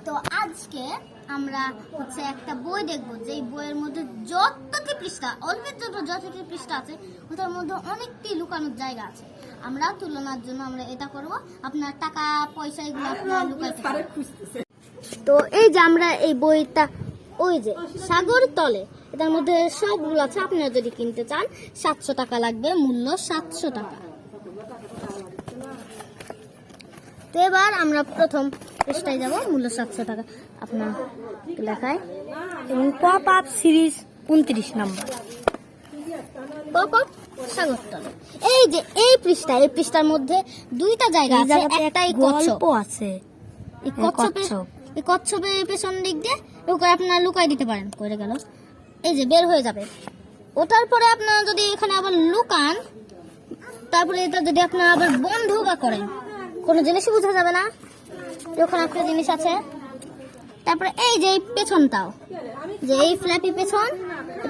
তো আজকে আমরা হচ্ছে একটা বই দেখবো, যে বইয়ের মধ্যে যতটি পৃষ্ঠা, অল্পের জন্য যতটি পৃষ্ঠা আছে ওটার মধ্যে অনেকটি লুকানোর জায়গা আছে। আমরা তুলনার জন্য আমরা এটা করব, আপনার টাকা পয়সা এগুলো আপনারা লুকাইতে পারবেন। তো এই যে আমরা এই বইটা, ওই যে সাগর তলে, এটার মধ্যে সবগুলো আছে। আপনারা যদি কিনতে চান 700 টাকা লাগবে, মূল্য 700 টাকা। তো এবার আমরা প্রথম পৃষ্ঠায় যাব, মূল্য 700 টাকা আপনার লেখায়, এবং পপ আপ সিরিজ 29 নম্বর পপ আপ সাগরতলে। এই যে এই পৃষ্ঠার মধ্যে দুইটা জায়গা আছে, একটাই গল্প আছে। এই কচ্ছপের পেছন দিক দিয়ে ওকে আপনারা লুকাই দিতে পারেন। করে গেল, এই যে বের হয়ে যাবে। ওটার পরে আপনারা যদি এখানে আবার লুকান, তারপরে এটা যদি আপনারা আবার বন্ধ বা করেন, কোনো জিনিসই বোঝা যাবে না। ওখানে একটা জিনিস আছে। তারপরে এই যে এই পেছনটাও, যে এই ফ্ল্যাপি পেছন,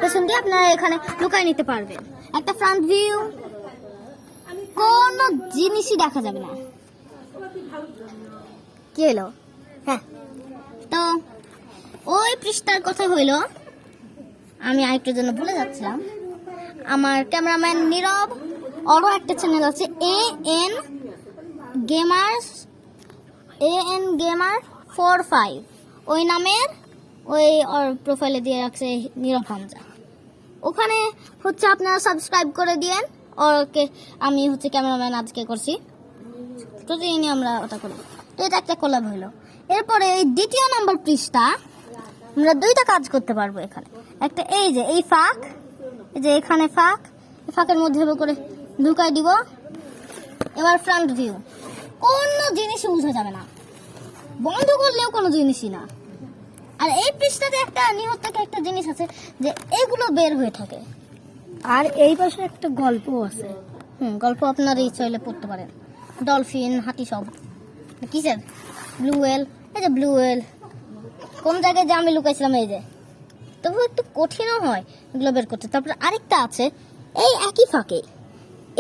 পেছন দিয়ে আপনারা এখানে লুকাই নিতে পারবেন। একটা ফ্রন্ট ভিউ, কোনো জিনিসই দেখা যাবে না। কি হলো? হ্যাঁ, তো ওই পৃষ্ঠার কথা হইলো, আমি আরেকটার জন্য ভুলে যাচ্ছিলাম। আমার ক্যামেরাম্যান নীরব, আরও একটা চ্যানেল আছে AN Gamer 45, ওই নামের, ওই ওর প্রোফাইলে দিয়ে রাখছে নীরব হামজা। ওখানে হচ্ছে আপনারা সাবস্ক্রাইব করে দিয়েন। ওকে আমি হচ্ছে ক্যামেরাম্যান আজকে করছি, প্রতিদিনই আমরা ওটা করি। তো এটা একটা কোলাব হইলো। এরপরে এই দ্বিতীয় নম্বর পৃষ্ঠা আমরা দুইটা কাজ করতে পারবো এখানে। একটা এই যে এই ফাঁক, এই যে এখানে ফাঁক, এই ফাঁকের মধ্যে করে ঢুকাই দিব। এবার ফ্রন্ট ভিউ, কোনো জিনিসই বোঝা যাবে না, বন্ধ করলেও কোনো জিনিসই না। আর এই পৃষ্ঠাতে একটা নিহত একটা জিনিস আছে, যে এগুলো বের হয়ে থাকে। আর এই পাশে একটা গল্প আছে। গল্প আপনার ইচ্ছা হলে পড়তে পারেন। ডলফিন, হাতি, সব কিসের, ব্লু ওয়েল, এই যে ব্লু ওয়েল কোন জায়গায় যে আমি লুকাইছিলাম, এই যে। তবু একটু কঠিনও হয় এগুলো বের করতে। তারপরে আরেকটা আছে এই একই ফাঁকে,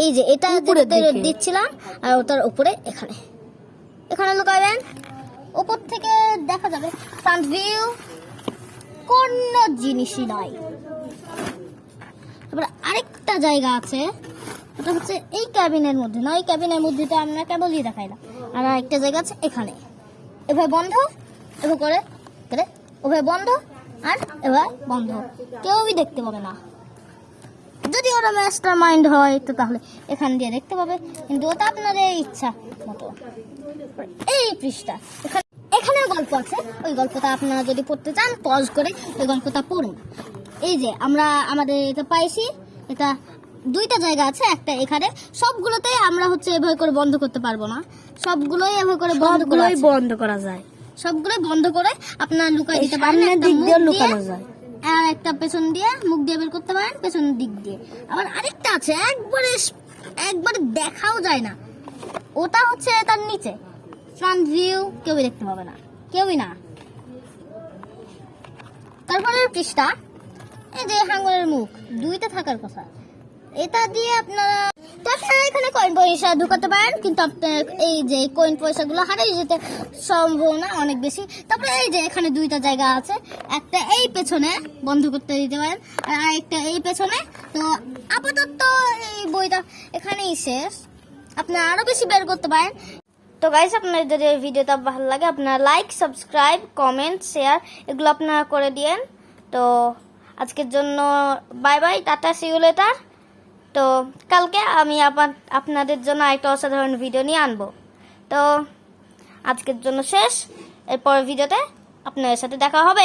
এই যে এটা দিচ্ছিলাম, আর ওটার উপরে এখানে এখানে লুকাবেন, উপর থেকে দেখা যাবে ফ্রন্ট ভিউ, কোনো জিনিসই নাই। তারপরে আরেকটা জায়গা আছে, ওটা হচ্ছে এই ক্যাবিনের মধ্যে না, ওই ক্যাবিনের মধ্যে তো আমরা কেবলই দেখাই না। আর আরেকটা জায়গা আছে এখানে, এভাবে বন্ধ, এভাবে করে ওভাবে বন্ধ, আর এভাবে বন্ধ, কেউই দেখতে পাবে না। যদি ওরা মাস্টার মাইন্ড হয় তো তাহলে এখান দিয়ে দেখতে পাবে, কিন্তু ওটা আপনাদের ইচ্ছা মতো। এই পৃষ্ঠা এখানে গল্প আছে, ওই গল্পটা আপনারা যদি পড়তে চান পজ করে ওই গল্পটা পড়ুন। এই যে আমরা আমাদের এটা পাইছি, এটা দুইটা জায়গা আছে, একটা এখানে। সবগুলোতে আমরা হচ্ছে এভাবে করে বন্ধ করতে পারবো না, সবগুলোই এভাবে করে বন্ধ করা যায়। সবগুলোই বন্ধ করে আপনারা লুকাই দিতে পারেন। লুকানো যায়, আর একটা পেছন দিয়ে মুখ দিয়ে বের করতে পারেন, পেছন দিক দিয়ে। আবার আরেকটা আছে, একবারে দেখাও যায় না, ওটা হচ্ছে তার নিচে ফ্রন্ট ভিউ, কেউই দেখতে পাবে না, কেউই না। তারপরে পৃষ্ঠা, এই যে হাঙ্গরের মুখ দুইটা থাকার কথা, এটা দিয়ে আপনারা এখানে কয়েন পয়সা ঢুকাতে পারেন, কিন্তু আপনার এই যে কয়েন পয়সাগুলো হারিয়ে যেতে সম্ভাবনা অনেক বেশি। তারপরে এই যে এখানে দুইটা জায়গা আছে, একটা এই পেছনে বন্ধ করতে দিতে পারেন, আর আরেকটা এই পেছনে। তো আপাতত এই বইটা এখানেই শেষ, আপনারা আরো বেশি বের করতে পারেন। তো গাইস, আপনাদের যদি এই ভিডিওটা ভালো লাগে আপনারা লাইক, সাবস্ক্রাইব, কমেন্ট, শেয়ার এগুলো আপনারা করে দিয়েন। তো আজকের জন্য bye bye, tata, see you later. তো কালকে আমি আপনাদের জন্য একটা অসাধারণ ভিডিও নিয়ে আনবো। তো আজকের জন্য শেষ, এরপরের ভিডিওতে আপনাদের সাথে দেখা হবে।